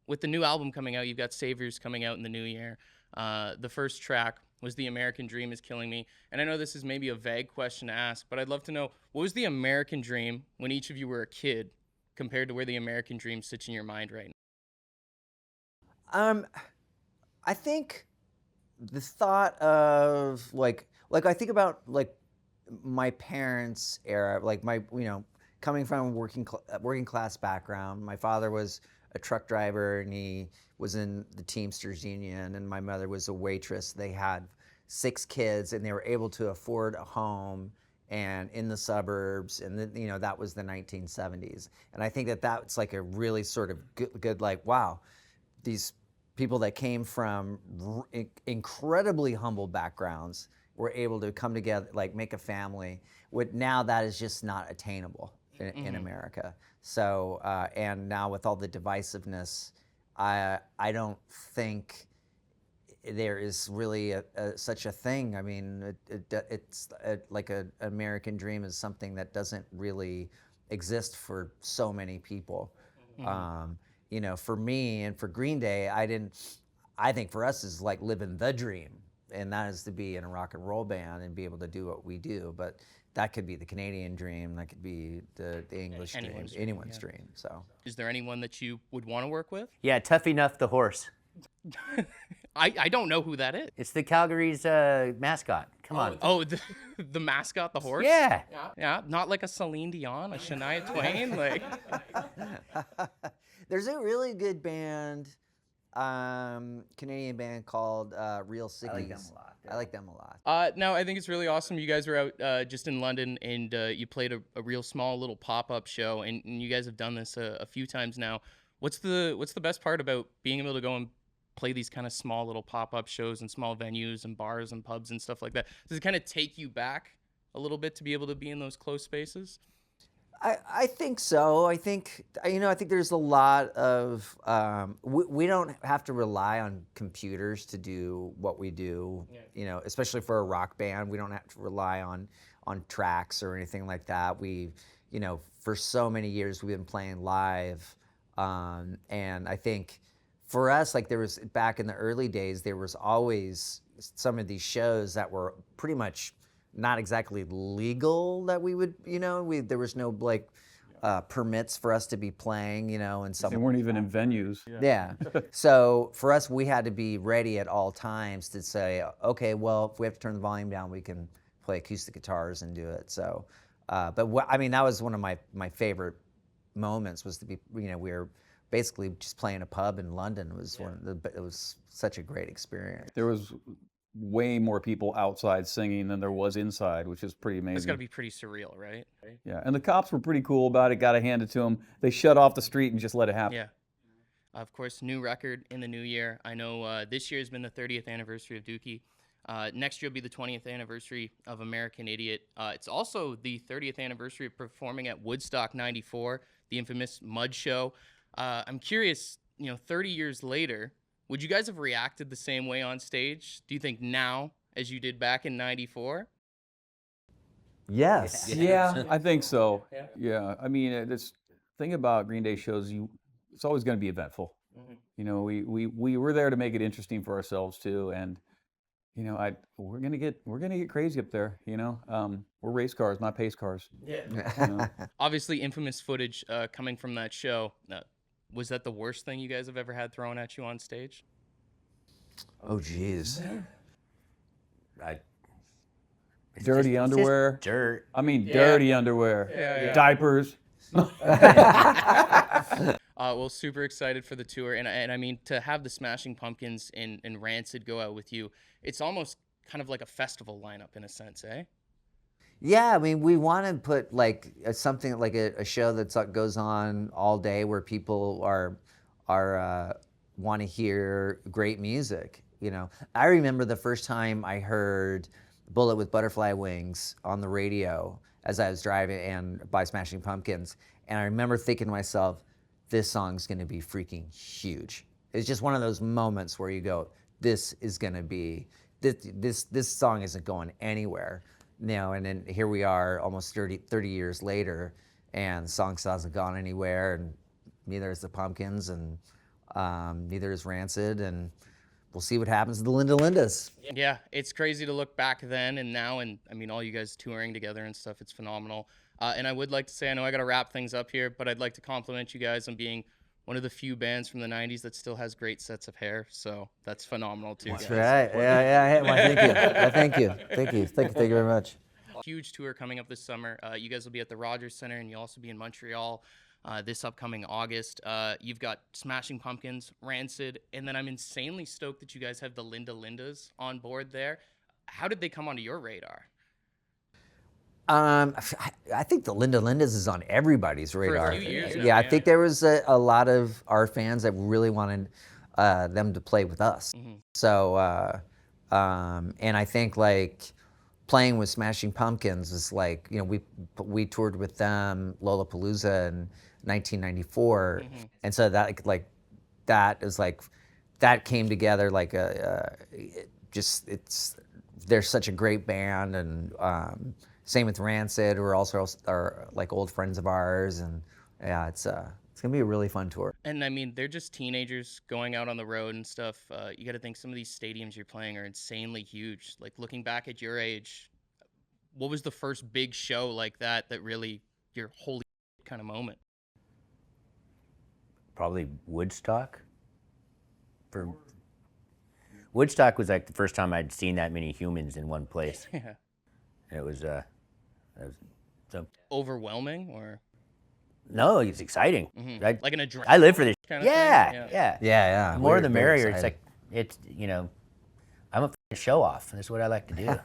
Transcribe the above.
with the new album coming out, you've got Saviors coming out in the new year. The first track was The American Dream Is Killing Me. And I know this is maybe a vague question to ask, but I'd love to know, what was the American dream when each of you were a kid compared to where the American dream sits in your mind right I think the thought of like I think about like my parents' era, like my coming from a working class background. My father was a truck driver and he was in the Teamsters Union, and my mother was a waitress. They had 6 kids and they were able to afford a home and in the suburbs, and then that was the 1970s. And I think that that's like a really sort of good like, wow, these people that came from incredibly humble backgrounds were able to come together, like make a family. Now that is just not attainable in America. So, and now with all the divisiveness, I don't think there is really such a thing. I mean, it's like an American dream is something that doesn't really exist for so many people. For me and for Green Day, I think for us is like living the dream, and that is to be in a rock and roll band and be able to do what we do. But that could be the Canadian dream, that could be the English dream, anyone's dream. So, is there anyone that you would want to work with? Yeah, Tough Enough the horse. I don't know who that is. It's the Calgary's mascot. Come on. Oh, the mascot, the horse? Yeah. Yeah, not like a Celine Dion, a Shania Twain. Like, there's a really good band, Canadian band called Real Siggies. I like them a lot. I like them a lot. no, I think it's really awesome. You guys were out just in London, and you played a real small little pop-up show, and you guys have done this a few times now. What's the best part about being able to go and play these kind of small little pop-up shows in small venues and bars and pubs and stuff like that? Does it kind of take you back a little bit to be able to be in those close spaces? I think so. I think there's a lot of we don't have to rely on computers to do what we do. Yeah. Especially for a rock band, we don't have to rely on tracks or anything like that. We, for so many years we've been playing live, and I think for us, like there was back in the early days, there was always some of these shows that were pretty much not exactly legal that we would, there was no like permits for us to be playing, and some. They weren't even in venues. Yeah. So for us, we had to be ready at all times to say, okay, well, if we have to turn the volume down, we can play acoustic guitars and do it. So, but that was one of my favorite moments was to be, we were basically just playing a pub in London. It was such a great experience. There was way more people outside singing than there was inside, which is pretty amazing. It's got to be pretty surreal, right? Yeah, and the cops were pretty cool about it. Got to hand it to them. They shut off the street and just let it happen. Yeah. Of course, new record in the new year. I know this year has been the 30th anniversary of Dookie. Next year will be the 20th anniversary of American Idiot. It's also the 30th anniversary of performing at Woodstock '94, the infamous Mud Show. I'm curious, 30 years later, would you guys have reacted the same way on stage, do you think, now as you did back in '94? Yes. Yeah, I think so. Yeah. I mean, this thing about Green Day shows, it's always going to be eventful. Mm-hmm. We were there to make it interesting for ourselves too, and we're gonna get crazy up there. We're race cars, not pace cars. Yeah. Obviously, infamous footage coming from that show. Was that the worst thing you guys have ever had thrown at you on stage? Oh, geez. Dirty underwear. Just dirt. I mean, dirty underwear. Yeah. Diapers. Well, super excited for the tour, and I mean, to have the Smashing Pumpkins and Rancid go out with you, it's almost kind of like a festival lineup in a sense, eh? Yeah, I mean, we want to put like something like a show that goes on all day where people are want to hear great music. I remember the first time I heard "Bullet with Butterfly Wings" on the radio as I was driving, and by Smashing Pumpkins, and I remember thinking to myself, this song's going to be freaking huge. It's just one of those moments where you go, this is going to be this song isn't going anywhere. And then here we are almost 30 years later, and the song still hasn't gone anywhere, and neither has the Pumpkins, and Neither is Rancid, and we'll see what happens to the Linda Lindas. Yeah, it's crazy to look back then and now, and I mean, all you guys touring together and stuff, it's phenomenal. And I would like to say, I know I got to wrap things up here, but I'd like to compliment you guys on being one of the few bands from the 90s that still has great sets of hair. So that's phenomenal, too. That's guys. right. Yeah. Well, thank you. Thank you. Thank you very much. Huge tour coming up this summer. You guys will be at the Rogers Center, and you'll also be in Montreal this upcoming August. You've got Smashing Pumpkins, Rancid, and then I'm insanely stoked that you guys have the Linda Lindas on board there. How did they come onto your radar? I think the Linda Lindas is on everybody's radar. few years now, Yeah, I yeah. think there was a lot of our fans that really wanted them to play with us. So, and I think like playing with Smashing Pumpkins is like, you know, we toured with them Lollapalooza in 1994, and so that is like that came together like they're such a great band, and same with Rancid, who are also are like old friends of ours, and yeah, it's gonna be a really fun tour. And I mean, they're just teenagers going out on the road and stuff. You got to think some of these stadiums you're playing are insanely huge. Like looking back at your age, what was the first big show like that really your holy kind of moment? Probably Woodstock. Woodstock was like the first time I'd seen that many humans in one place. Yeah. And it was so Overwhelming or no, it's exciting. like an adrenaline? I live for this. kind of Yeah, thing? yeah. Yeah. The more We're the very merrier. It's excited. like I'm a show off. That's what I like to do.